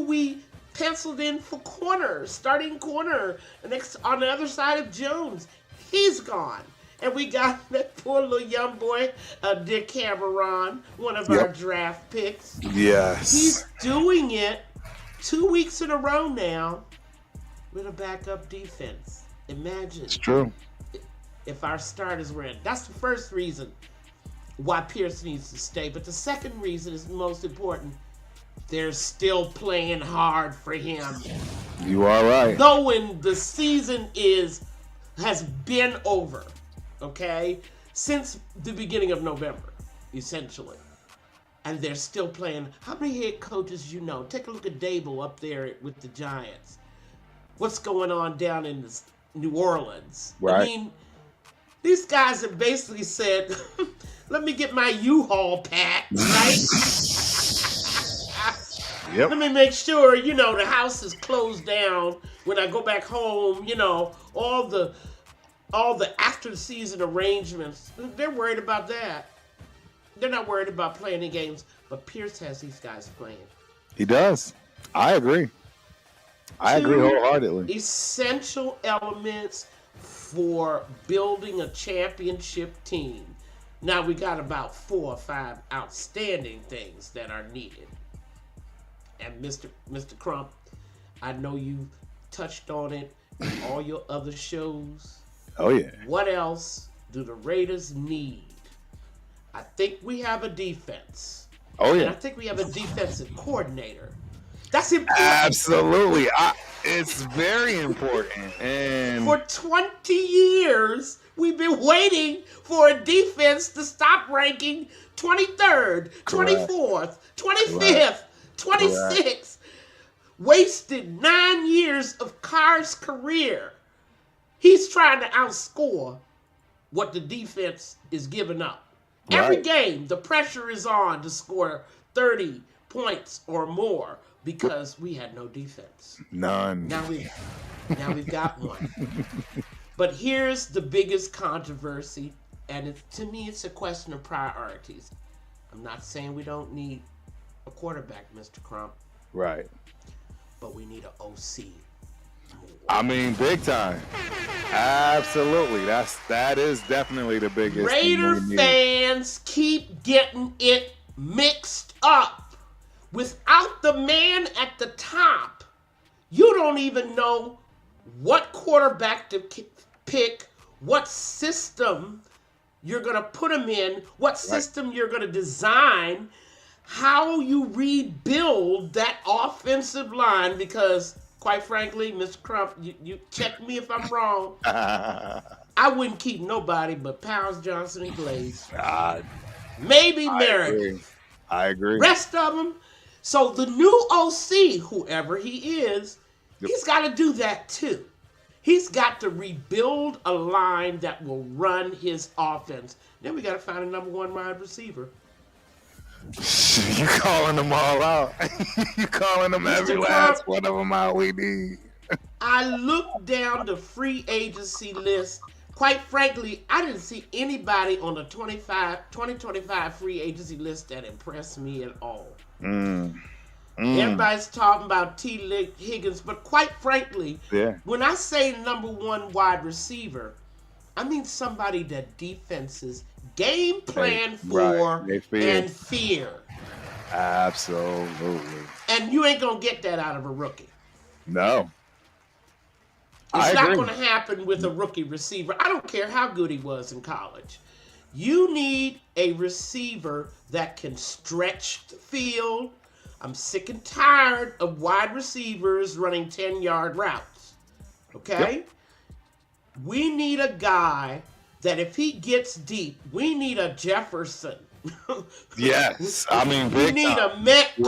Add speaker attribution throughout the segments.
Speaker 1: we penciled in for corner, starting corner, next on the other side of Jones. He's gone. And we got that poor little young boy, Dick Cameron, one of our draft picks.
Speaker 2: Yes.
Speaker 1: He's doing it 2 weeks in a row now with a backup defense. Imagine.
Speaker 2: It's true.
Speaker 1: If our starters were in. That's the first reason why Pierce needs to stay. But the second reason is most important. They're still playing hard for him.
Speaker 2: You are right.
Speaker 1: Knowing the season has been over, okay, since the beginning of November, essentially. And they're still playing. How many head coaches you know? Take a look at Dable up there with the Giants. What's going on down in New Orleans?
Speaker 2: Right.
Speaker 1: I mean, these guys have basically said, let me get my U-Haul packed, right?
Speaker 2: Yep.
Speaker 1: Let me make sure, the house is closed down when I go back home, all the after the season arrangements. They're worried about that. They're not worried about playing the games, but Pierce has these guys playing.
Speaker 2: He does. I agree. I agree wholeheartedly.
Speaker 1: Essential elements for building a championship team. Now we got about 4 or 5 outstanding things that are needed. And Mr. Crump, I know you touched on it in all your other shows.
Speaker 2: Oh, yeah.
Speaker 1: What else do the Raiders need? I think we have a defense.
Speaker 2: Oh, yeah.
Speaker 1: And I think we have a defensive coordinator. That's important.
Speaker 2: Absolutely. It's very important. And
Speaker 1: for 20 years, we've been waiting for a defense to stop ranking 23rd, 24th, 25th, 26th. Wasted 9 years of Carr's career. He's trying to outscore what the defense is giving up.
Speaker 2: Right.
Speaker 1: Every game, the pressure is on to score 30 points or more because we had no defense.
Speaker 2: None.
Speaker 1: Now we've got one. But here's the biggest controversy, and to me, it's a question of priorities. I'm not saying we don't need a quarterback, Mr. Crump.
Speaker 2: Right.
Speaker 1: But we need an OC.
Speaker 2: I mean, big time. Absolutely. That is definitely the biggest
Speaker 1: Raider fans keep getting it mixed up. Without the man at the top, you don't even know what quarterback to pick, what system you're going to put him in, what system you're going to design, how you rebuild that offensive line, because quite frankly, Mr. Crump, you check me if I'm wrong. I wouldn't keep nobody but Powers, Johnson, and Glaze. Maybe Meredith.
Speaker 2: I agree.
Speaker 1: Rest of them. So the new OC, whoever he is, he's got to do that too. He's got to rebuild a line that will run his offense. Then we got to find a number 1 wide receiver.
Speaker 2: You calling them all out. You calling them
Speaker 1: Mr.
Speaker 2: every last one of them out we need.
Speaker 1: I looked down the free agency list. Quite frankly, I didn't see anybody on the 2025 free agency list that impressed me at all. Everybody's talking about T. Higgins, but quite frankly, when I say number 1 wide receiver, I mean somebody that defenses game plan for and fear.
Speaker 2: Absolutely.
Speaker 1: And you ain't going to get that out of a rookie.
Speaker 2: No.
Speaker 1: It's not going to happen with a rookie receiver. I don't care how good he was in college. You need a receiver that can stretch the field. I'm sick and tired of wide receivers running 10-yard routes. Okay? Yep. We need a guy that if he gets deep, we need a Jefferson.
Speaker 2: Yes. I mean,
Speaker 1: we need a Metcalf.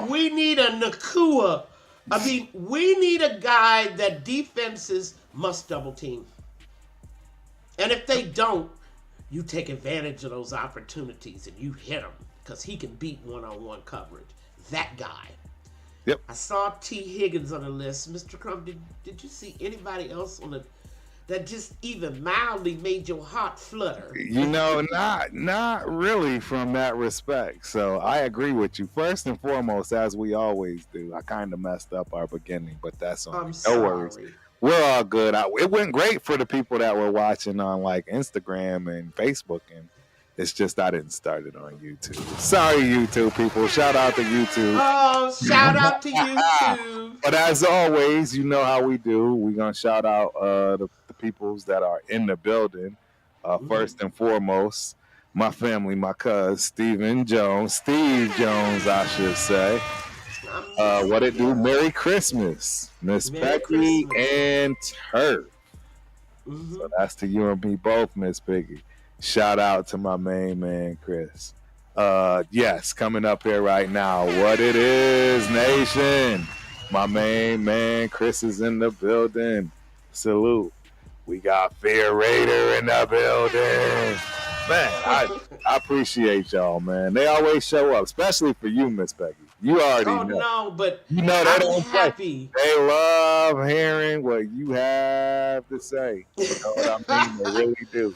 Speaker 1: We need a Nakua. I mean, we need a guy that defenses must double team. And if they don't, you take advantage of those opportunities and you hit him because he can beat one-on-one coverage. That guy.
Speaker 2: Yep.
Speaker 1: I saw T. Higgins on the list. Mr. Crump, did you see anybody else on that just even mildly made your heart flutter?
Speaker 2: You know, not really from that respect. So I agree with you. First and foremost, as we always do, I kind of messed up our beginning, but that's on
Speaker 1: I'm
Speaker 2: me. No worries.
Speaker 1: sorry.
Speaker 2: We're all good. It went great for the people that were watching on like Instagram and Facebook, and it's just I didn't start it on YouTube. Sorry, YouTube people. Shout out to YouTube.
Speaker 1: Oh, shout out to YouTube.
Speaker 2: But as always, you know how we do. We're going to shout out the peoples that are in the building. First and foremost, my family, my cuz, Steve Jones, I should say. What it do? Merry Christmas, Miss Peggy and Turf. So that's to you and me both, Miss Peggy. Shout out to my main man, Chris. Yes, coming up here right now. What it is, nation. My main man, Chris, is in the building. Salute. We got Fear Raider in the building. Man, I appreciate y'all, man. They always show up, especially for you, Miss Peggy. You already know.
Speaker 1: No, but
Speaker 2: you know they don't
Speaker 1: happy.
Speaker 2: They love hearing what you have to say. You know what I mean? They really do.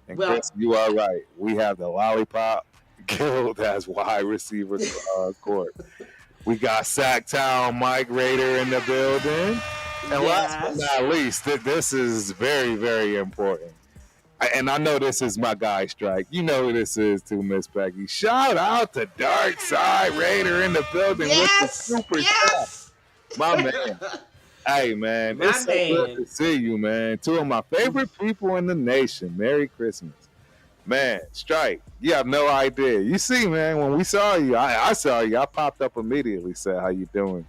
Speaker 2: And Chris, you are right. We have the Lollipop Guild as wide receiver court. We got Sacktown Mike Raider in the building. And last but not least, this is very, very important. And I know this is my guy, Strike. You know who this is too, Miss Peggy. Shout out to Dark Side Raider in the building with the super chat. My man. Hey, man. It's so good to see you, man. Two of my favorite people in the nation. Merry Christmas. Man, Strike, you have no idea. You see, man, when we saw you, I saw you. I popped up immediately, said, how you doing?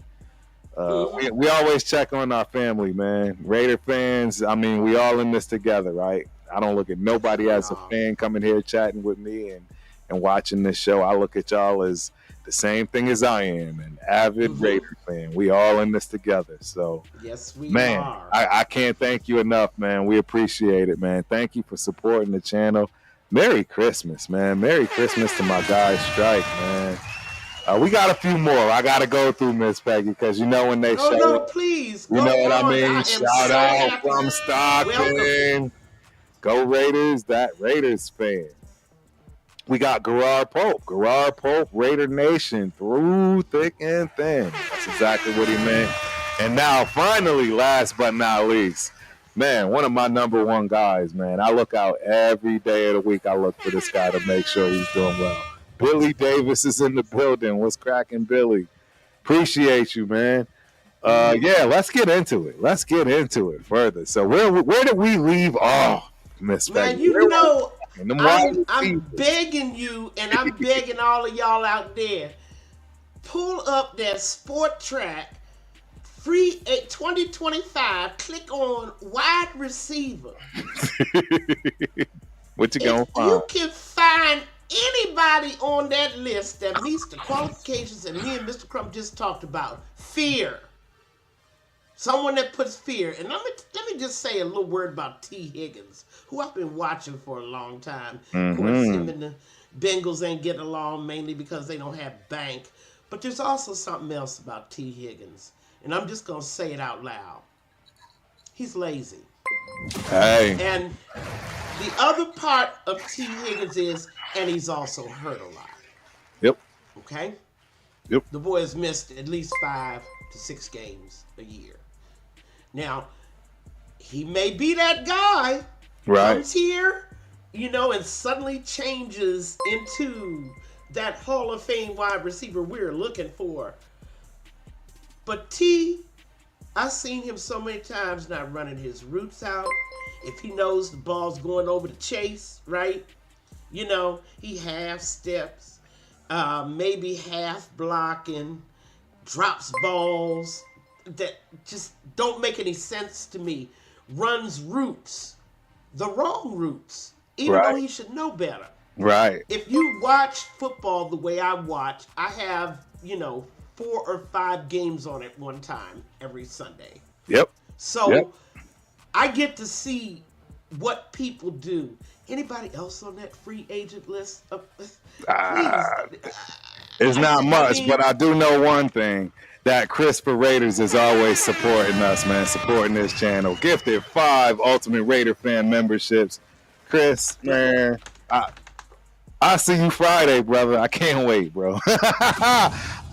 Speaker 2: We always check on our family, man. Raider fans, I mean, we all in this together, right? I don't look at nobody as a fan coming here chatting with me and watching this show. I look at y'all as the same thing as I am, an avid Raider fan. We all in this together. So,
Speaker 1: yes, we
Speaker 2: are. I can't thank you enough, man. We appreciate it, man. Thank you for supporting the channel. Merry Christmas, man. Merry Christmas to my guy, Strike, man. We got a few more. I got to go through, Miss Peggy, because you know when they show
Speaker 1: No, please.
Speaker 2: You know what I mean? Shout out from Stockton.
Speaker 1: Welcome.
Speaker 2: Go Raiders, that Raiders fan. We got Gerard Pope, Raider Nation, through thick and thin. That's exactly what he meant. And now, finally, last but not least, man, one of my number one guys, man. I look out every day of the week. I look for this guy to make sure he's doing well. Billy Davis is in the building. What's cracking, Billy? Appreciate you, man. Yeah, let's get into it. Let's get into it further. So where did we leave off, Miss Peggy?
Speaker 1: Man, you know, I'm begging you, and I'm begging all of y'all out there, pull up that Sport Track free 2025. Click on wide receiver.
Speaker 2: What you gonna find?
Speaker 1: You can find anybody on that list that meets the qualifications that me and Mr. Crump just talked about. Fear. Someone that puts fear. And let me just say a little word about T. Higgins, who I've been watching for a long time. Of course, him and the Bengals ain't getting along mainly because they don't have Bank. But there's also something else about T. Higgins. And I'm just going to say it out loud. He's lazy.
Speaker 2: Hey.
Speaker 1: And the other part of T. Higgins is, and he's also hurt a lot.
Speaker 2: Yep.
Speaker 1: Okay?
Speaker 2: Yep.
Speaker 1: The boy has missed at least 5 to 6 games a year. Now, he may be that guy.
Speaker 2: Right.
Speaker 1: Comes here, and suddenly changes into that Hall of Fame wide receiver we're looking for. But T, I've seen him so many times not running his routes out. If he knows the ball's going over the chase, right? He half steps, maybe half blocking, drops balls that just don't make any sense to me. Runs routes, the wrong routes, even though he should know better.
Speaker 2: Right.
Speaker 1: If you watch football the way I watch, I have, 4 or 5 games on at one time every Sunday.
Speaker 2: Yep.
Speaker 1: So I get to see what people do. Anybody else on that free agent list?
Speaker 2: It's not much, but I do know one thing. that CRISPR Raiders is always supporting us, man, supporting this channel. Gifted 5 Ultimate Raider fan memberships. Chris, man, I'll see you Friday, brother. I can't wait, bro.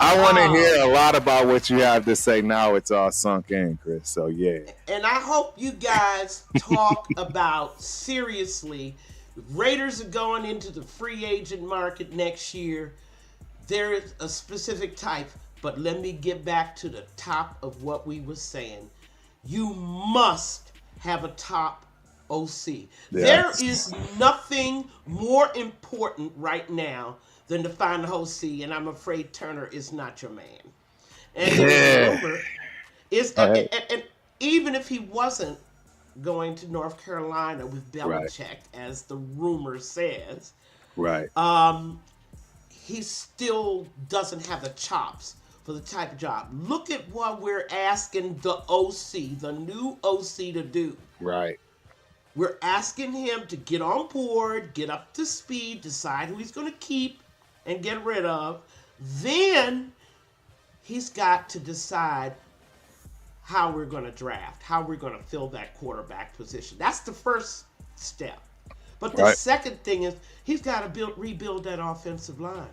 Speaker 2: I want to hear a lot about what you have to say now. It's all sunk in, Chris. So, yeah.
Speaker 1: And I hope you guys talk about, seriously, Raiders are going into the free agent market next year. There is a specific type, but let me get back to the top of what we were saying. You must have a top OC. Yes. There is nothing more important right now than to find an OC, and I'm afraid Turner is not your man. And remember, and even if he wasn't going to North Carolina with Belichick, as the rumor says, he still doesn't have the chops for the type of job. Look at what we're asking the OC, the new OC, to do.
Speaker 2: Right.
Speaker 1: We're asking him to get on board, get up to speed, decide who he's going to keep and get rid of. Then he's got to decide how we're going to draft, how we're going to fill that quarterback position. That's the first step. But the second thing is he's got to rebuild that offensive line.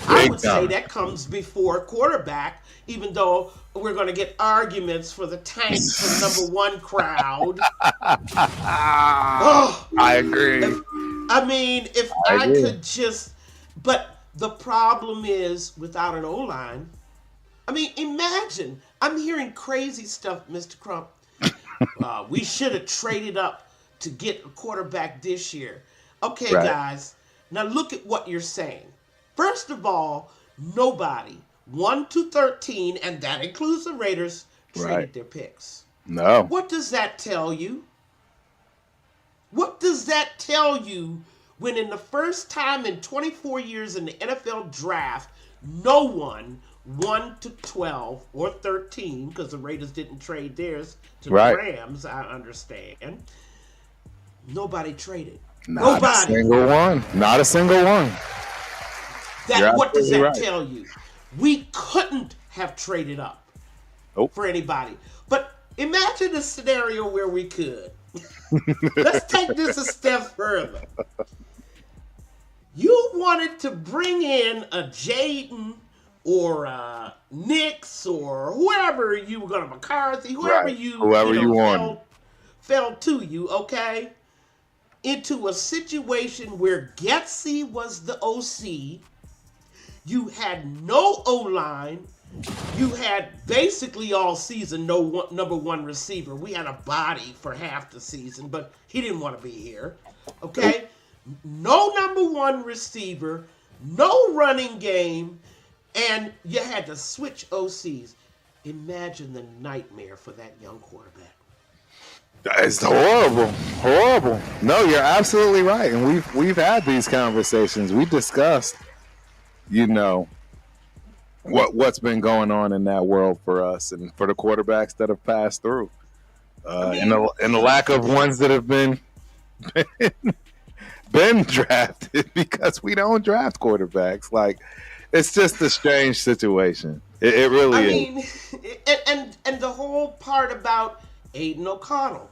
Speaker 1: I would say that comes before quarterback, even though we're going to get arguments for the tank for number one crowd.
Speaker 2: I agree.
Speaker 1: If I could just... But the problem is, without an O-line, imagine. I'm hearing crazy stuff, Mr. Crump. We should have traded up to get a quarterback this year. Okay, guys. Now look at what you're saying. First of all, nobody, 1 to 13, and that includes the Raiders, traded their picks.
Speaker 2: No.
Speaker 1: What does that tell you? What does that tell you when in the first time in 24 years in the NFL draft, no one 1 to 12 or 13, because the Raiders didn't trade theirs to the Rams, I understand. Nobody traded.
Speaker 2: Not a single one. Not a single one.
Speaker 1: What does that tell you? We couldn't have traded up for anybody. But imagine a scenario where we could. Let's take this a step further. You wanted to bring in a Jaden or a Nix or whoever you were going to, McCarthy, whoever you want, fell to you, okay? Into a situation where Getsy was the OC. You had no O-line. You had basically all season no number one receiver. We had a body for half the season, but he didn't want to be here. Okay? No number one receiver, no running game, and you had to switch OCs. Imagine the nightmare for that young quarterback.
Speaker 2: It's horrible. Horrible. No, you're absolutely right. And we've had these conversations. We discussed what's been going on in that world for us and for the quarterbacks that have passed through, and the lack of ones that have been drafted because we don't draft quarterbacks. Like, it's just a strange situation. It really is.
Speaker 1: And the whole part about Aiden O'Connell,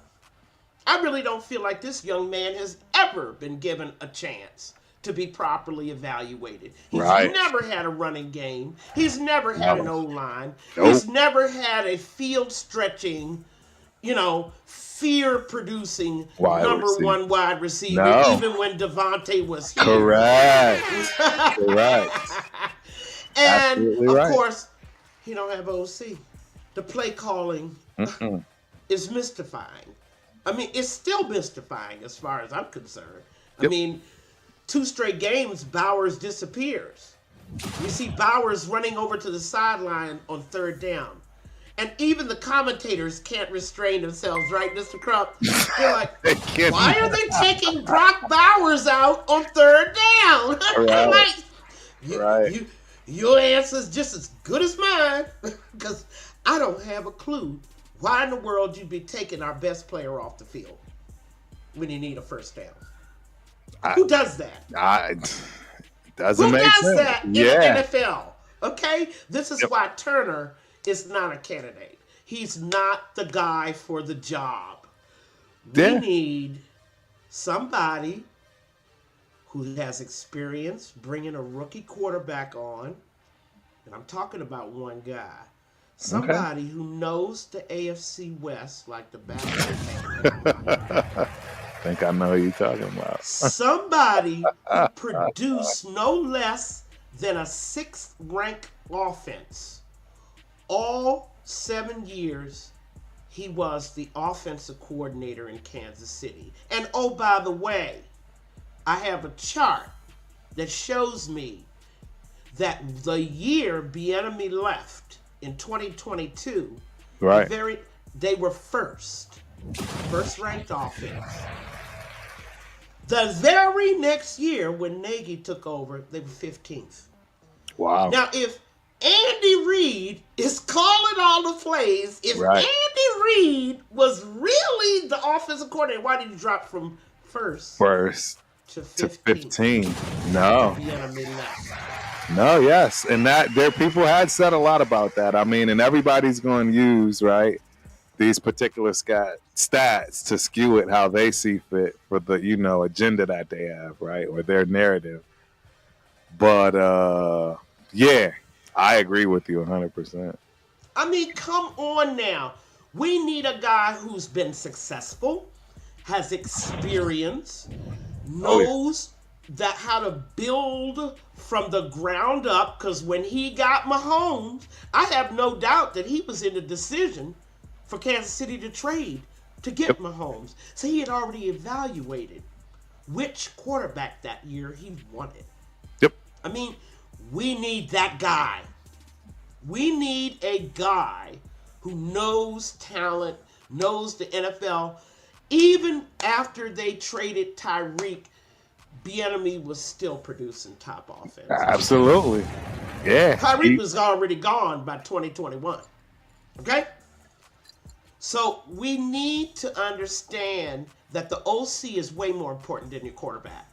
Speaker 1: I really don't feel like this young man has ever been given a chance to be properly evaluated. He's never had a running game. He's never had an O-line. He's never had a field-stretching, fear-producing number one wide receiver, even when Devontae was here.
Speaker 2: Correct.
Speaker 1: And, of course, he don't have OC. The play calling is mystifying. It's still mystifying as far as I'm concerned. Yep. 2 straight games, Bowers disappears. You see Bowers running over to the sideline on 3rd down. And even the commentators can't restrain themselves, right, Mr. Crump? They're like, why are they taking Brock Bowers out on 3rd down? Your answer's just as good as mine, because I don't have a clue why in the world you'd be taking our best player off the field when you need a 1st down. Who does that?
Speaker 2: Doesn't make sense.
Speaker 1: Who does that in the NFL? Okay? This is why Turner is not a candidate. He's not the guy for the job.
Speaker 2: Yeah.
Speaker 1: We need somebody who has experience bringing a rookie quarterback on. And I'm talking about one guy. Somebody who knows the AFC West like the back of his hand.
Speaker 2: I think I know who you're talking about.
Speaker 1: Somebody who produced no less than a 6th-ranked offense. All 7 years, he was the offensive coordinator in Kansas City. And oh, by the way, I have a chart that shows me that the year Bieniemy left in 2022,
Speaker 2: Right.
Speaker 1: they were first-ranked offense. The very next year, when Nagy took over, they were 15th.
Speaker 2: Wow.
Speaker 1: Now, if Andy Reid is calling all the plays, if Andy Reid was really the offensive coordinator, why did he drop from first to 15?
Speaker 2: No. No, yes. And that there people had said a lot about that. I mean, and everybody's going to use, right, these particular stats to skew it how they see fit for the, agenda that they have, right, or their narrative. But, yeah, I agree with you 100%.
Speaker 1: I mean, come on now. We need a guy who's been successful, has experience, knows that how to build from the ground up, because when he got Mahomes, I have no doubt that he was in the decision for Kansas City to trade to get Mahomes. So he had already evaluated which quarterback that year he wanted.
Speaker 2: Yep.
Speaker 1: I mean, we need that guy. We need a guy who knows talent, knows the NFL. Even after they traded Tyreek, Bieniemy was still producing top offense.
Speaker 2: Absolutely. Yeah.
Speaker 1: Tyreek was already gone by 2021. Okay? So we need to understand that the OC is way more important than your quarterback.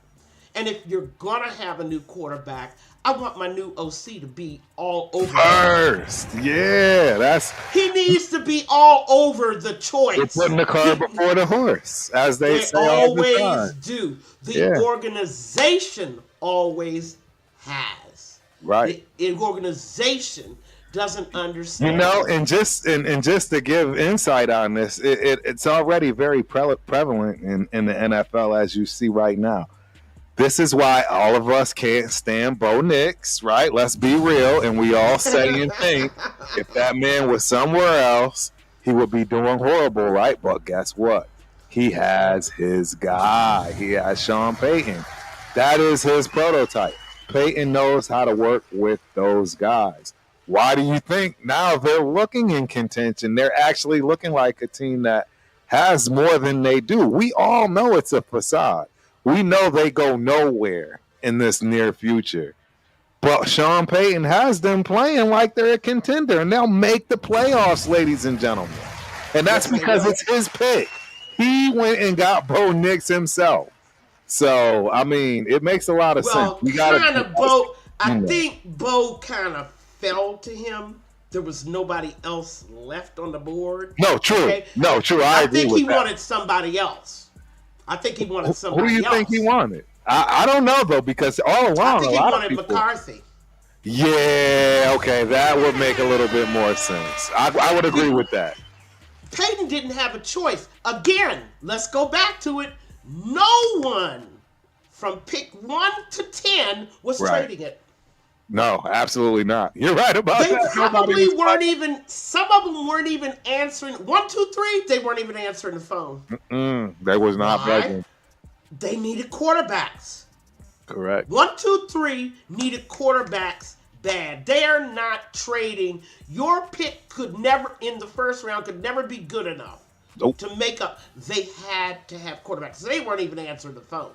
Speaker 1: And if you're going to have a new quarterback, I want my new OC to be all over
Speaker 2: first. Yeah,
Speaker 1: he needs to be all over the choice.
Speaker 2: You're putting the cart before the horse, as they say all the time.
Speaker 1: Always do. The organization always has.
Speaker 2: Right.
Speaker 1: The organization doesn't understand.
Speaker 2: And just to give insight on this, it's already very prevalent in the NFL, as you see right now. This is why all of us can't stand Bo Nix, right? Let's be real. And we all say and think if that man was somewhere else, he would be doing horrible, right? But guess what? He has his guy. He has Sean Payton. That is his prototype. Payton knows how to work with those guys. Why do you think now they're looking in contention? They're actually looking like a team that has more than they do. We all know it's a facade. We know they go nowhere in this near future. But Sean Payton has them playing like they're a contender, and they'll make the playoffs, ladies and gentlemen. And that's because it's his pick. He went and got Bo Nix himself. So, I mean, it makes a lot of sense.
Speaker 1: I think Bo kind of fell to him. There was nobody else left on the board.
Speaker 2: No, true. Okay? No, true. I agree with that.
Speaker 1: I think he wanted somebody else. I think he wanted somebody else.
Speaker 2: Who do you think he wanted? I don't know, though, because all along,
Speaker 1: I think he wanted McCarthy.
Speaker 2: Yeah, okay. That would make a little bit more sense. I would agree with that.
Speaker 1: Payton didn't have a choice. Again, let's go back to it. No one from pick 1 to 10 was trading it.
Speaker 2: No, absolutely not. You're right about that.
Speaker 1: They probably weren't even, some of them weren't even answering. 1, 2, 3, they weren't even answering the phone.
Speaker 2: They was not begging.
Speaker 1: They needed quarterbacks.
Speaker 2: Correct.
Speaker 1: 1, 2, 3 needed quarterbacks bad. They're not trading. Your pick could never, in the first round, could never be good enough to make up. They had to have quarterbacks. They weren't even answering the phone.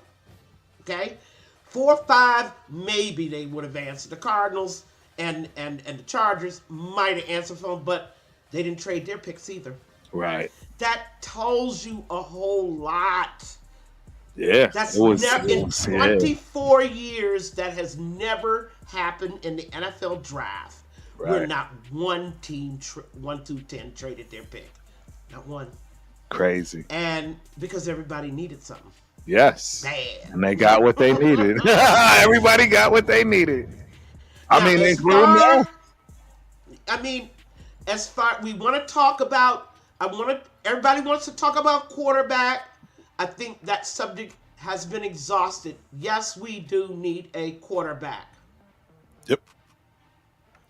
Speaker 1: Okay? 4, 5, maybe they would have answered. The Cardinals and the Chargers might have answered the phone, but they didn't trade their picks either.
Speaker 2: Right.
Speaker 1: That tells you a whole lot.
Speaker 2: Yeah.
Speaker 1: That's in 24 years, that has never happened in the NFL draft, Where
Speaker 2: Right.
Speaker 1: not one team, 1 through 10, traded their pick. Not one.
Speaker 2: Crazy.
Speaker 1: And because everybody needed something.
Speaker 2: Yes.
Speaker 1: Bad.
Speaker 2: And they got what they needed. Everybody got what they needed. I
Speaker 1: Now,
Speaker 2: mean,
Speaker 1: as
Speaker 2: including
Speaker 1: far,
Speaker 2: us.
Speaker 1: I mean, as far, we want to talk about, everybody wants to talk about quarterback. I think that subject has been exhausted. Yes, we do need a quarterback.
Speaker 2: Yep.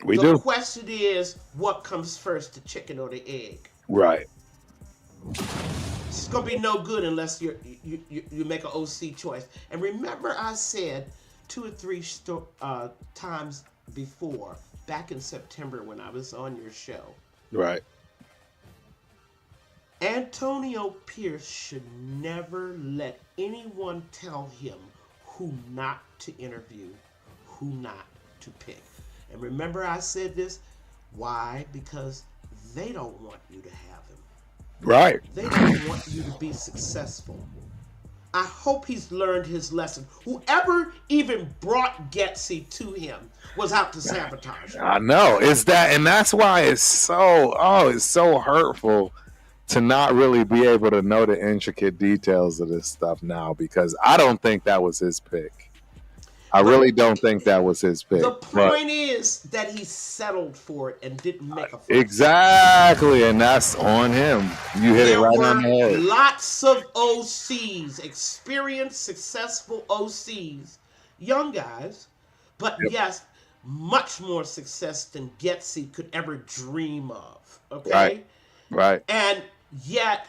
Speaker 2: We
Speaker 1: The
Speaker 2: do.
Speaker 1: question is, what comes first, the chicken or the egg?
Speaker 2: Right.
Speaker 1: It's gonna be no good unless you make an OC choice. And remember, I said 2 or 3 times before, back in September when I was on your show,
Speaker 2: Right.
Speaker 1: Antonio Pierce should never let anyone tell him who not to interview, who not to pick. And remember, I said this. Why? Because they don't want you to have him.
Speaker 2: Right.
Speaker 1: They don't want you to be successful. I hope he's learned his lesson. Whoever even brought Getsy to him was out to sabotage him.
Speaker 2: I know. It's that, and that's why it's so hurtful to not really be able to know the intricate details of this stuff now, because I don't think that was his pick. I really don't think that was his pick.
Speaker 1: The point is that he settled for it and didn't make a fuss.
Speaker 2: Exactly, and that's on him. You hit it right on the head.
Speaker 1: Lots of OCs, experienced, successful OCs, young guys, but yes, much more success than Getsy could ever dream of. Okay?
Speaker 2: Right.
Speaker 1: And yet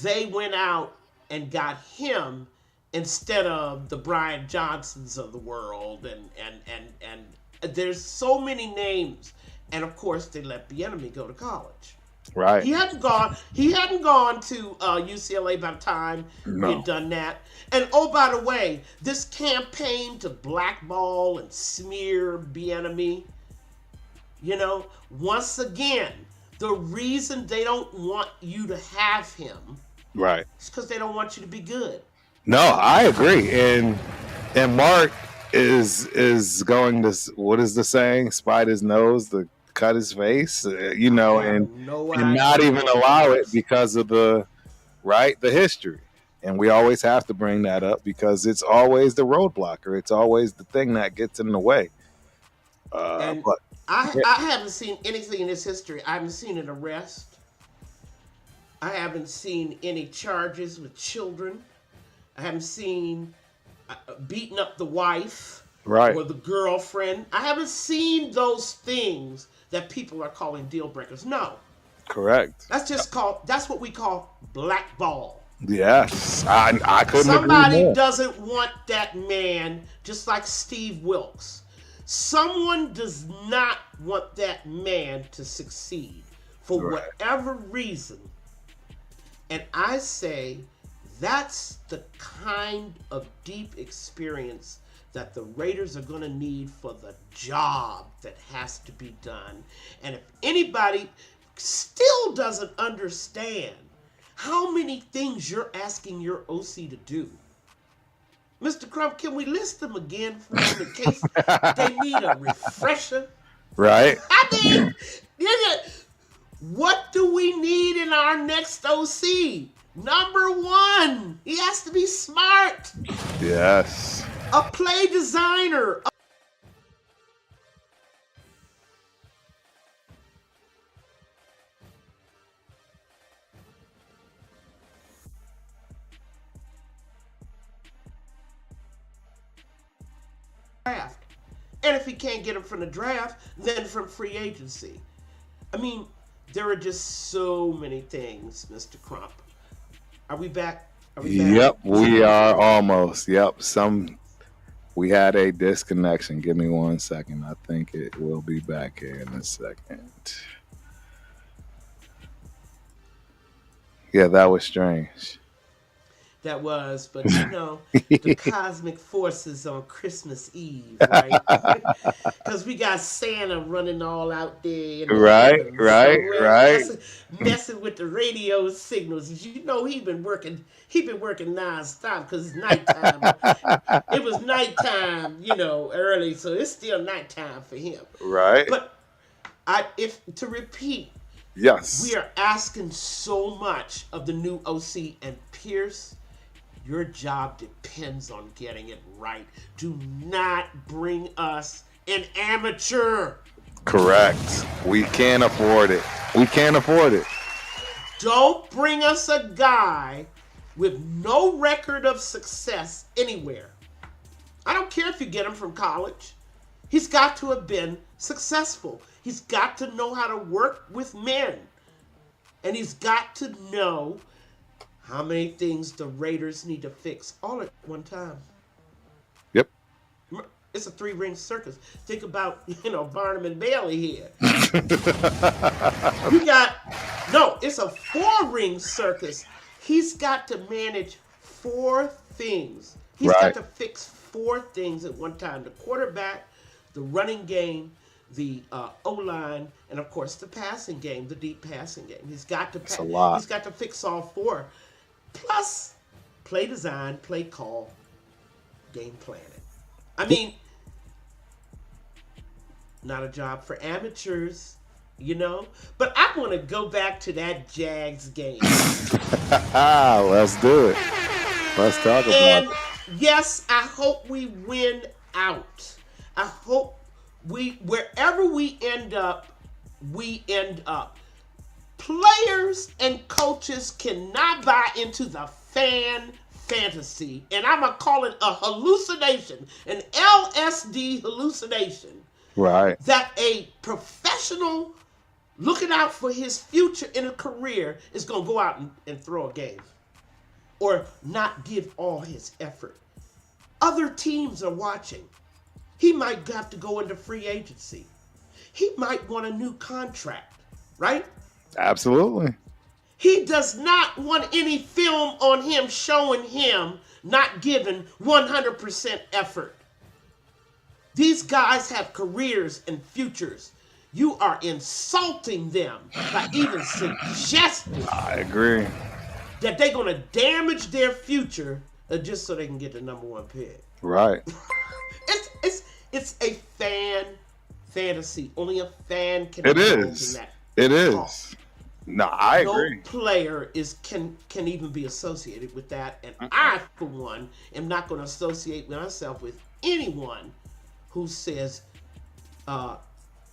Speaker 1: they went out and got him instead of the Brian Johnsons of the world, and there's so many names, and of course they let Bieniemy go to college.
Speaker 2: Right.
Speaker 1: He hadn't gone to UCLA by the time he had done that. And oh, by the way, this campaign to blackball and smear Bieniemy, once again, the reason they don't want you to have him,
Speaker 2: right,
Speaker 1: is because they don't want you to be good.
Speaker 2: No, I agree, and Mark is going to, what is the saying? Spite his nose to cut his face, and not even allow it because of the history. And we always have to bring that up because it's always the roadblocker. It's always the thing that gets in the way.
Speaker 1: I haven't seen anything in his history. I haven't seen an arrest. I haven't seen any charges with children. I haven't seen beating up the wife or the girlfriend. I haven't seen those things that people are calling deal breakers. No.
Speaker 2: Correct.
Speaker 1: That's what we call blackball.
Speaker 2: Yes. I couldn't agree more.
Speaker 1: Somebody doesn't want that man, just like Steve Wilkes. Someone does not want that man to succeed for whatever reason. And I say, that's the kind of deep experience that the Raiders are going to need for the job that has to be done. And if anybody still doesn't understand how many things you're asking your OC to do, Mr. Crump, can we list them again for them in case they need a refresher?
Speaker 2: Right.
Speaker 1: I mean, what do we need in our next OC? Number 1, he has to be smart.
Speaker 2: Yes.
Speaker 1: A play designer. Draft. And if he can't get him from the draft, then from free agency. I mean, there are just so many things, Mr. Crump. Are we back?
Speaker 2: Yep, we are almost. Yep, we had a disconnection. Give me 1 second. I think it will be back here in a second. Yeah, that was strange.
Speaker 1: That was, but the cosmic forces on Christmas Eve, right? Because we got Santa running all out there.
Speaker 2: Right.
Speaker 1: Messing with the radio signals. He's been working nonstop because it's nighttime. It was nighttime, early, so it's still nighttime for him.
Speaker 2: Right.
Speaker 1: But If to repeat,
Speaker 2: Yes.
Speaker 1: we are asking so much of the new OC, and Pierce, your job depends on getting it right. Do not bring us an amateur.
Speaker 2: Correct. We can't afford it. We can't afford it.
Speaker 1: Don't bring us a guy with no record of success anywhere. I don't care if you get him from college. He's got to have been successful. He's got to know how to work with men. And he's got to know how many things the Raiders need to fix all at one time.
Speaker 2: Yep.
Speaker 1: It's a 3-ring circus. Think about, Barnum and Bailey here. It's a 4-ring circus. He's got to manage 4 things. He's got to fix 4 things at one time. The quarterback, the running game, the O-line, and of course the passing game, the deep passing game. He's got to He's got to fix all 4. Plus, play design, play call, game planning. I mean, not a job for amateurs, But I want to go back to that Jags game.
Speaker 2: Let's do it. Let's talk about it.
Speaker 1: Yes, I hope we win out. I hope wherever we end up, we end up. Players and coaches cannot buy into the fan fantasy, and I'm going to call it a hallucination, an LSD hallucination.
Speaker 2: Right.
Speaker 1: That a professional looking out for his future in a career is going to go out and throw a game or not give all his effort. Other teams are watching. He might have to go into free agency. He might want a new contract, right?
Speaker 2: Absolutely.
Speaker 1: He does not want any film on him showing him not giving 100% effort. These guys have careers and futures. You are insulting them by even suggesting
Speaker 2: I agree
Speaker 1: that they're going to damage their future just so they can get the number 1 pick.
Speaker 2: Right.
Speaker 1: It's a fan fantasy. Only a fan can.
Speaker 2: It is. It is. No, I agree.
Speaker 1: No player can even be associated with that, and I, for one, am not going to associate myself with anyone who says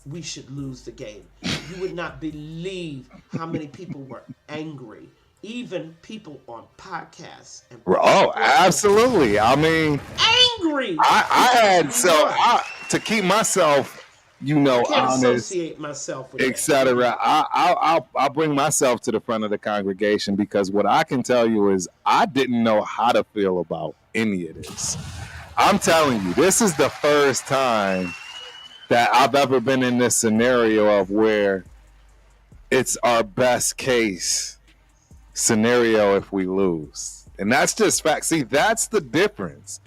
Speaker 1: we should lose the game. You would not believe how many people were angry, even people on podcasts. And
Speaker 2: absolutely. I mean,
Speaker 1: angry.
Speaker 2: I had to keep myself,
Speaker 1: I can't
Speaker 2: honest,
Speaker 1: associate myself with
Speaker 2: etc. I'll bring myself to the front of the congregation because what I can tell you is I didn't know how to feel about any of this. I'm telling you, this is the first time that I've ever been in this scenario of where it's our best case scenario if we lose. And that's just fact. See, that's the difference.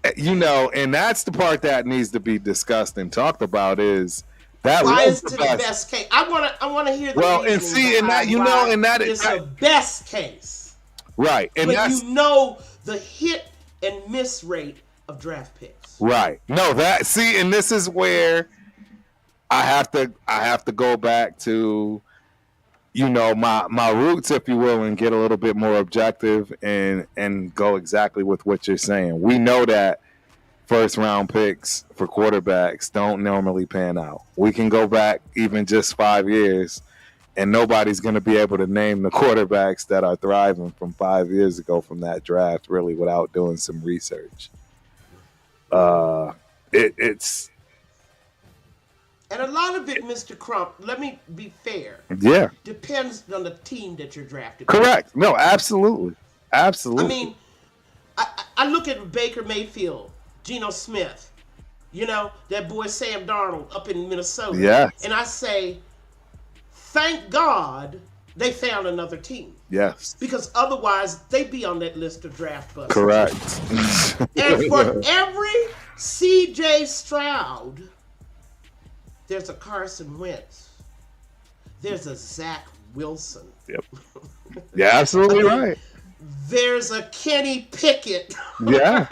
Speaker 2: And that's the part that needs to be discussed and talked about is that
Speaker 1: why is it the best case? I want to hear the
Speaker 2: and see, and that and that
Speaker 1: it's a best case,
Speaker 2: right? And
Speaker 1: that's the hit and miss rate of draft picks,
Speaker 2: right? No, and this is where I have to go back to my roots, if you will, and get a little bit more objective and go exactly with what you're saying. We know that first round picks for quarterbacks don't normally pan out. We can go back even just 5 years and nobody's going to be able to name the quarterbacks that are thriving from 5 years ago from that draft really without doing some research. It's
Speaker 1: and a lot of it, Mr. Crump, let me be fair.
Speaker 2: Yeah.
Speaker 1: Depends on the team that you're drafted.
Speaker 2: Correct. No, absolutely. Absolutely.
Speaker 1: I mean, I look at Baker Mayfield, Geno Smith, that boy Sam Darnold up in Minnesota.
Speaker 2: Yeah.
Speaker 1: And I say, thank God they found another team.
Speaker 2: Yes.
Speaker 1: Because otherwise, they'd be on that list of draft busters.
Speaker 2: Correct.
Speaker 1: And for every C.J. Stroud, there's a Carson Wentz. There's a Zach Wilson.
Speaker 2: Yep. Yeah, absolutely right.
Speaker 1: There's a Kenny Pickett.
Speaker 2: Yeah.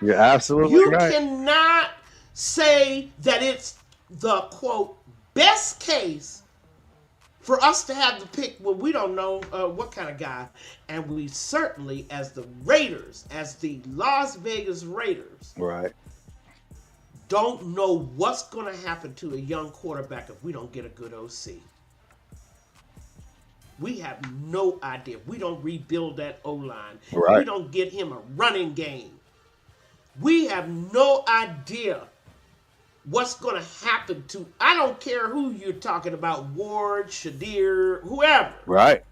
Speaker 2: You're absolutely right.
Speaker 1: You cannot say that it's the, quote, best case for us to have the pick, well, we don't know what kind of guy. And we certainly, as the Raiders, as the Las Vegas Raiders,
Speaker 2: Right.
Speaker 1: don't know what's going to happen to a young quarterback if we don't get a good OC. We have no idea. We don't rebuild that O-line.
Speaker 2: Right.
Speaker 1: We don't get him a running game. We have no idea what's going to happen to, I don't care who you're talking about, Ward, Shedeur, whoever.
Speaker 2: Right.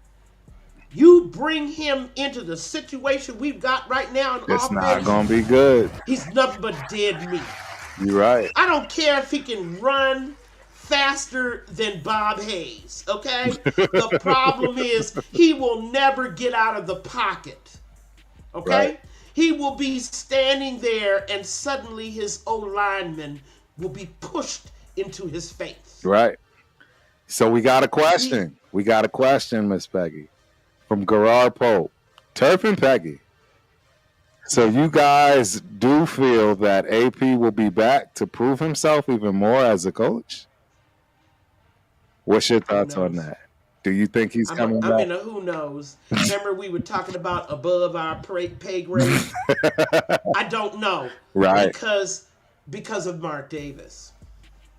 Speaker 1: You bring him into the situation we've got right now in
Speaker 2: It's
Speaker 1: offense,
Speaker 2: not going to be good.
Speaker 1: he's nothing but dead meat.
Speaker 2: You're right.
Speaker 1: I don't care if he can run faster than Bob Hayes, okay? The problem is he will never get out of the pocket, okay?
Speaker 2: Right.
Speaker 1: He will be standing there and suddenly his O-lineman will be pushed into his face.
Speaker 2: Right. So we got a question. We got a question, Miss Peggy, from Gerard Pope. Turf and Peggy. So you guys do feel that AP will be back to prove himself even more as a coach? What's your thoughts on that? Do you think he's coming back?
Speaker 1: I'm in a who knows. Remember we were talking about above our pay grade? I don't know.
Speaker 2: Right.
Speaker 1: Because of Mark Davis.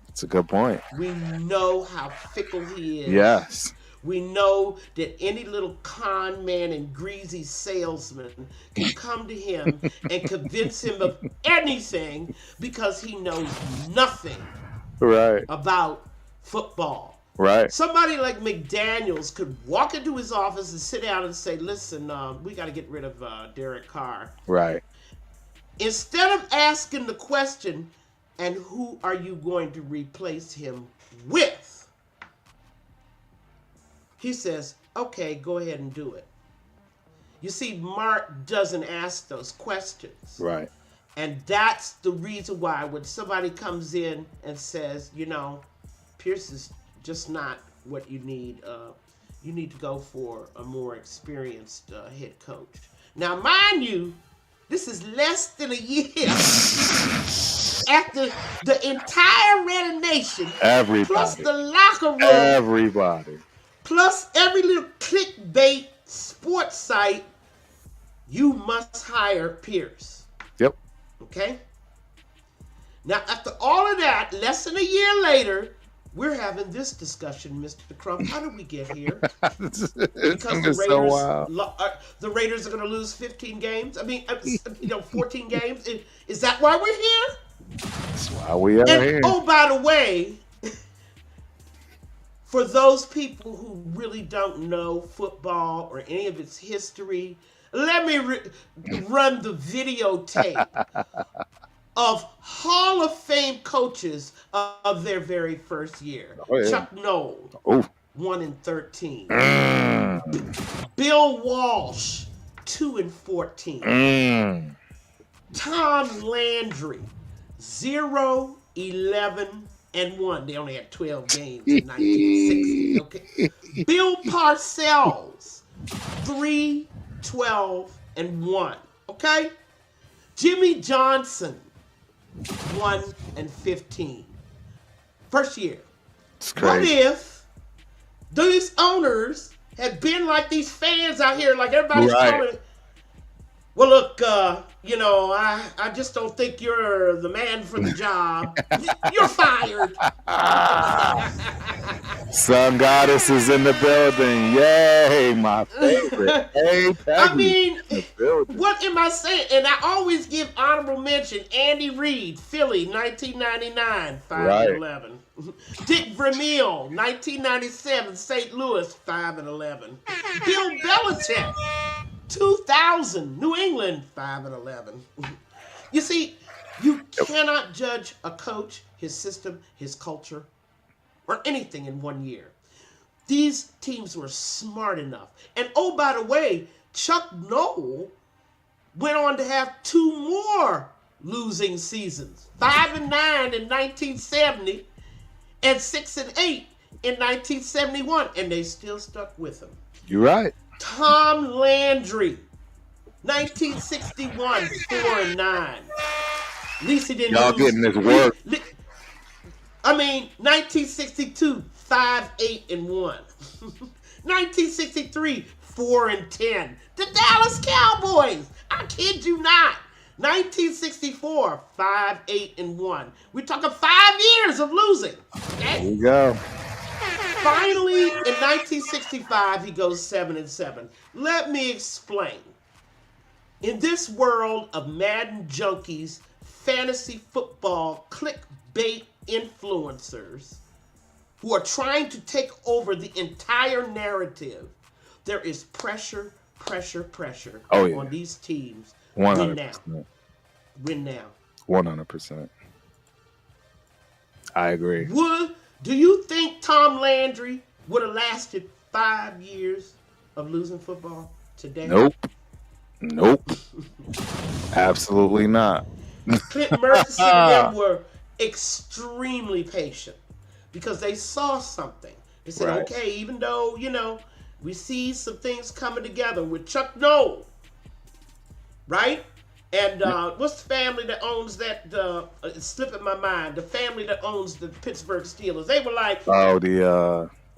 Speaker 2: It's a good point.
Speaker 1: We know how fickle he is.
Speaker 2: Yes.
Speaker 1: We know that any little con man and greasy salesman can come to him and convince him of anything because he knows nothing
Speaker 2: Right.
Speaker 1: about football.
Speaker 2: Right.
Speaker 1: Somebody like McDaniels could walk into his office and sit down and say, listen, we got to get rid of Derek Carr.
Speaker 2: Right.
Speaker 1: Instead of asking the question, and who are you going to replace him with? He says, okay, go ahead and do it. You see, Mark doesn't ask those questions.
Speaker 2: Right.
Speaker 1: And that's the reason why when somebody comes in and says, Pierce is just not what you need. You need to go for a more experienced head coach. Now, mind you, this is less than a year after the entire Raider Nation,
Speaker 2: Everybody.
Speaker 1: plus the locker room,
Speaker 2: Everybody.
Speaker 1: plus every little clickbait sports site, you must hire Pierce.
Speaker 2: Yep.
Speaker 1: Okay? Now, after all of that, less than a year later, we're having this discussion, Mr. Crump. How did we get here? Because the Raiders are going to lose 15 games. 14 games. Is that why we're here?
Speaker 2: That's why we are here.
Speaker 1: Oh, by the way, for those people who really don't know football or any of its history, let me run the videotape of Hall of Fame coaches of their very first year.
Speaker 2: Oh, yeah.
Speaker 1: Chuck Noll, 1-13. Bill Walsh, 2-14. Tom Landry, 0-11-1. They only had 12 games in 1960. Okay. Bill Parcells, 3-12-1. Okay. Jimmy Johnson, 1-15. First year.
Speaker 2: It's
Speaker 1: What
Speaker 2: crazy.
Speaker 1: if these owners had been like these fans out here, like everybody's calling? Well, look, I just don't think you're the man for the job. You're fired.
Speaker 2: Sun Goddess is in the building. Yay, my favorite. Hey, Peggy.
Speaker 1: What am I saying? And I always give honorable mention. Andy Reid, Philly, 1999, 5-11. Dick Vermeil, 1997, St. Louis, 5-11. Bill Belichick, 2000, New England, 5-11. You see, you cannot judge a coach, his system, his culture, or anything in 1 year. These teams were smart enough. And oh, by the way, Chuck Noll went on to have 2 more losing seasons. 5-9 in 1970 and 6-8 in 1971. And they still stuck with him.
Speaker 2: You're right.
Speaker 1: Tom Landry, 1961, 4-9. At least he didn't
Speaker 2: Y'all
Speaker 1: lose.
Speaker 2: getting this work.
Speaker 1: I mean, 1962, 5-8-1. 1963, 4-10. The Dallas Cowboys. I kid you not. 1964, 5-8-1. We're talking 5 years of losing. Okay?
Speaker 2: There you go.
Speaker 1: Finally, in 1965, he goes 7-7. Let me explain. In this world of Madden junkies, fantasy football, clickbait influencers who are trying to take over the entire narrative, there is pressure on these teams.
Speaker 2: 100%.
Speaker 1: Win now.
Speaker 2: 100%. I agree.
Speaker 1: Do you think Tom Landry would have lasted 5 years of losing football today?
Speaker 2: Nope. Absolutely not.
Speaker 1: Clint Murphy and them were extremely patient because they saw something. They said,
Speaker 2: Right.
Speaker 1: okay, even though, we see some things coming together with Chuck Noll, right? And what's the family that owns that? It's slipping my mind. The family that owns the Pittsburgh Steelers. They were like,
Speaker 2: oh,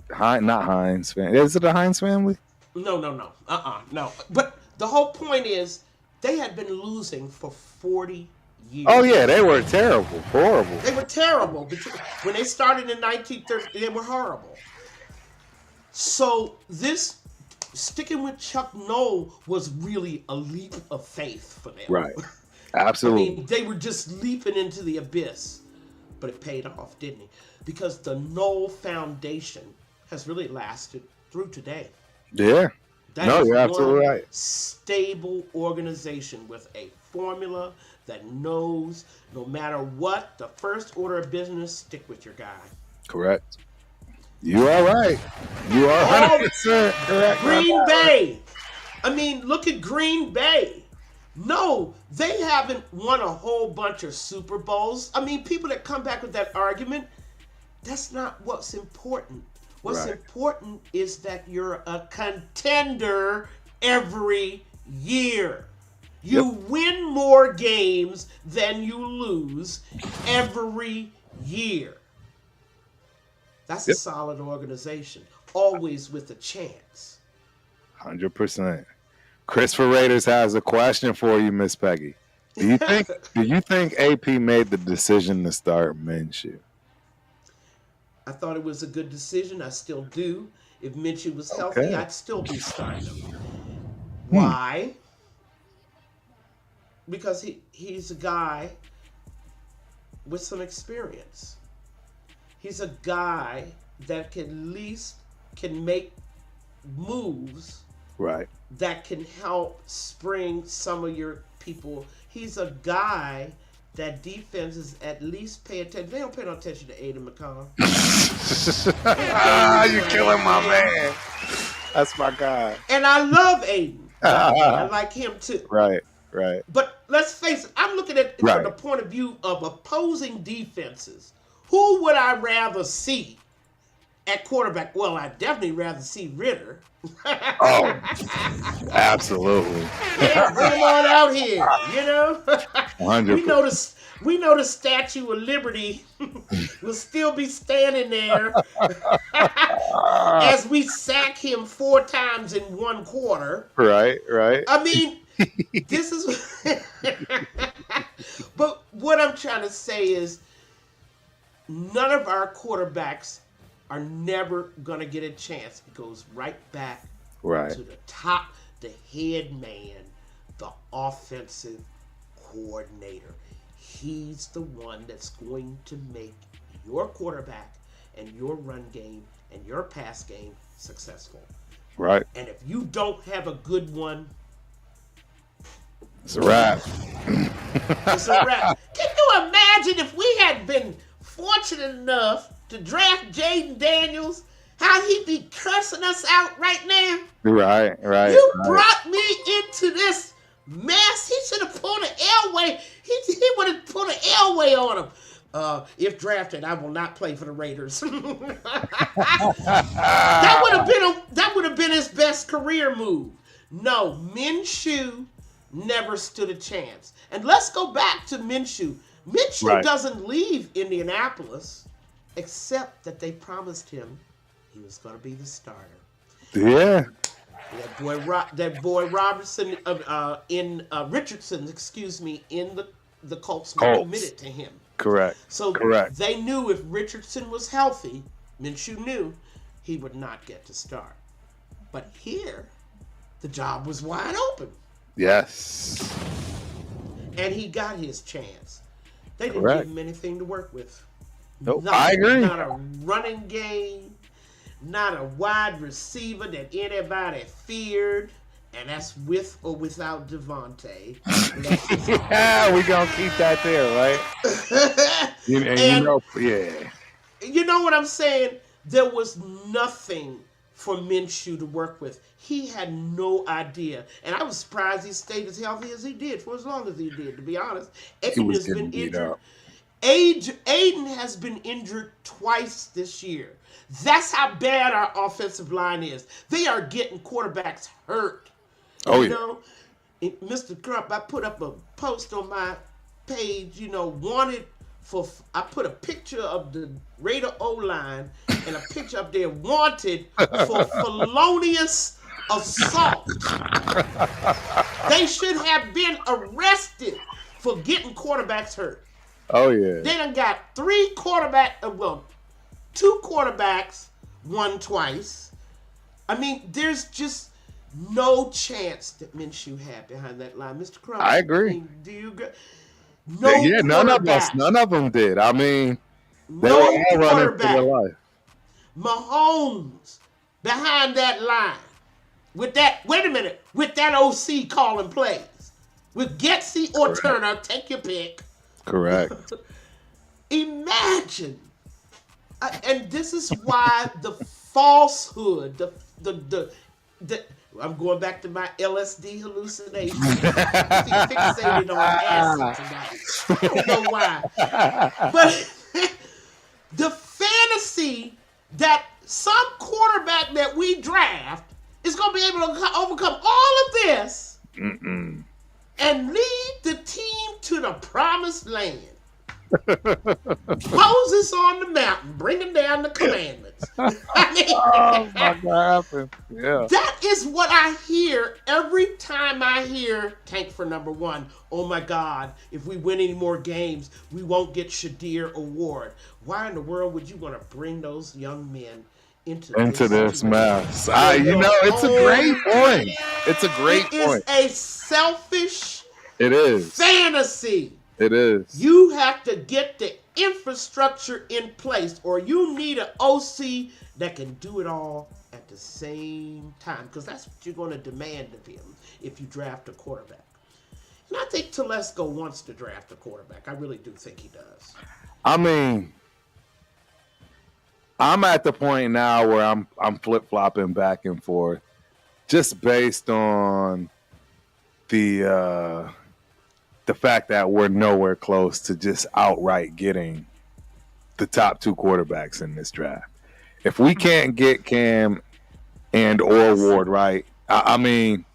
Speaker 2: not Hines family. Is it the Hines family?
Speaker 1: No. No. But the whole point is, they had been losing for 40 years.
Speaker 2: Oh yeah, they were terrible, horrible.
Speaker 1: They were terrible. When they started in 1930, they were horrible. So this sticking with Chuck Noll was really a leap of faith for them.
Speaker 2: Right. Absolutely.
Speaker 1: I mean, they were just leaping into the abyss. But it paid off, didn't it? Because the Noll Foundation has really lasted through today.
Speaker 2: Yeah.
Speaker 1: That is
Speaker 2: you're absolutely right.
Speaker 1: Stable organization with a formula that knows no matter what, the first order of business, stick with your guy.
Speaker 2: Correct. You are right. You are 100% correct.
Speaker 1: Green Bay. I mean, look at Green Bay. No, they haven't won a whole bunch of Super Bowls. I mean, people that come back with that argument, that's not what's important. What's important is that you're a contender every year. You win more games than you lose every year. That's a solid organization, always with a chance.
Speaker 2: 100%. Christopher Raiders has a question for you, Miss Peggy. Do you think AP made the decision to start Minshew?
Speaker 1: I thought it was a good decision. I still do. If Minshew was healthy, I'd still be starting him. Why? Because he's a guy with some experience. He's a guy that can at least make moves that can help spring some of your people. He's a guy that defenses at least pay attention. They don't pay no attention to Aiden McCall.
Speaker 2: You're killing my man. That's my guy.
Speaker 1: And I love Aiden. I like him too.
Speaker 2: Right.
Speaker 1: But let's face it, I'm looking at it from the point of view of opposing defenses. Who would I rather see at quarterback? Well, I'd definitely rather see Ritter.
Speaker 2: Oh, absolutely.
Speaker 1: Yeah, bring him on out here,
Speaker 2: 100%.
Speaker 1: We know the Statue of Liberty will still be standing there as we sack him 4 times in 1 quarter.
Speaker 2: Right.
Speaker 1: I mean, this is... But what I'm trying to say is, none of our quarterbacks are never going to get a chance. It goes right back to the top, the head man, the offensive coordinator. He's the one that's going to make your quarterback and your run game and your pass game successful.
Speaker 2: Right.
Speaker 1: And if you don't have a good one,
Speaker 2: it's a wrap.
Speaker 1: It's a wrap. Can you imagine if we had been fortunate enough to draft Jaden Daniels, how he'd be cursing us out right now?
Speaker 2: Right.
Speaker 1: You brought me into this mess. He should have pulled an Elway. He would have put an Elway on him. If drafted, I will not play for the Raiders. That would have been his best career move. No, Minshew never stood a chance. And let's go back to Minshew. Minshew doesn't leave Indianapolis. except that they promised him he was going to be the starter.
Speaker 2: Yeah.
Speaker 1: That boy Robertson Richardson, in the Colts were
Speaker 2: Colts.
Speaker 1: committed to him.
Speaker 2: Correct.
Speaker 1: So
Speaker 2: Correct.
Speaker 1: they knew if Richardson was healthy, Minshew knew he would not get to start. But here, the job was wide open.
Speaker 2: Yes.
Speaker 1: And he got his chance. They didn't
Speaker 2: Correct.
Speaker 1: give him anything to work with.
Speaker 2: Nope, I agree.
Speaker 1: Not a running game, not a wide receiver that anybody feared, and that's with or without Devontae.
Speaker 2: Yeah, we gonna keep that there, right? Yeah.
Speaker 1: You know what I'm saying? There was nothing for Minshew to work with. He had no idea. And I was surprised he stayed as healthy as he did for as long as he did, to be honest. Aiden has been injured. Aiden has been injured twice this year. That's how bad our offensive line is. They are getting quarterbacks hurt.
Speaker 2: Oh,
Speaker 1: you know, Mr. Crump, I put up a post on my page, I put a picture of the Raider O-line and a picture up there wanted for felonious assault. They should have been arrested for getting quarterbacks hurt.
Speaker 2: Oh, yeah.
Speaker 1: They done got two quarterbacks, one twice. I mean, there's just no chance that Minshew had behind that line. Mr. Crump,
Speaker 2: I agree.
Speaker 1: I mean, do you agree? No,
Speaker 2: yeah, none of them did. I mean, they were all running for their life.
Speaker 1: Mahomes behind that line with that OC calling plays with Getsy or
Speaker 2: Correct.
Speaker 1: Turner, take your pick.
Speaker 2: Correct.
Speaker 1: Imagine, and this is why the falsehood, the I'm going back to my LSD hallucination. Fixated on acid tonight. I don't know why. But the fantasy that some quarterback that we draft is going to be able to overcome all of this and lead the team to the promised land. Moses on the mountain, bringing down the commandments. I mean,
Speaker 2: oh my God! Yeah,
Speaker 1: that is what I hear every time I hear tank for number one. Oh my God! If we win any more games, we won't get Shedeur Award. Why in the world would you want to bring those young men into this mess?
Speaker 2: It's a great point. It's a great point.
Speaker 1: It is a selfish.
Speaker 2: It is
Speaker 1: fantasy.
Speaker 2: It is.
Speaker 1: You have to get the infrastructure in place, or you need an OC that can do it all at the same time, because that's what you're going to demand of him if you draft a quarterback. And I think Telesco wants to draft a quarterback. I really do think he does.
Speaker 2: I mean, I'm at the point now where I'm flip-flopping back and forth, just based on the fact that we're nowhere close to just outright getting the top two quarterbacks in this draft. If we can't get Cam and or Ward right, I mean,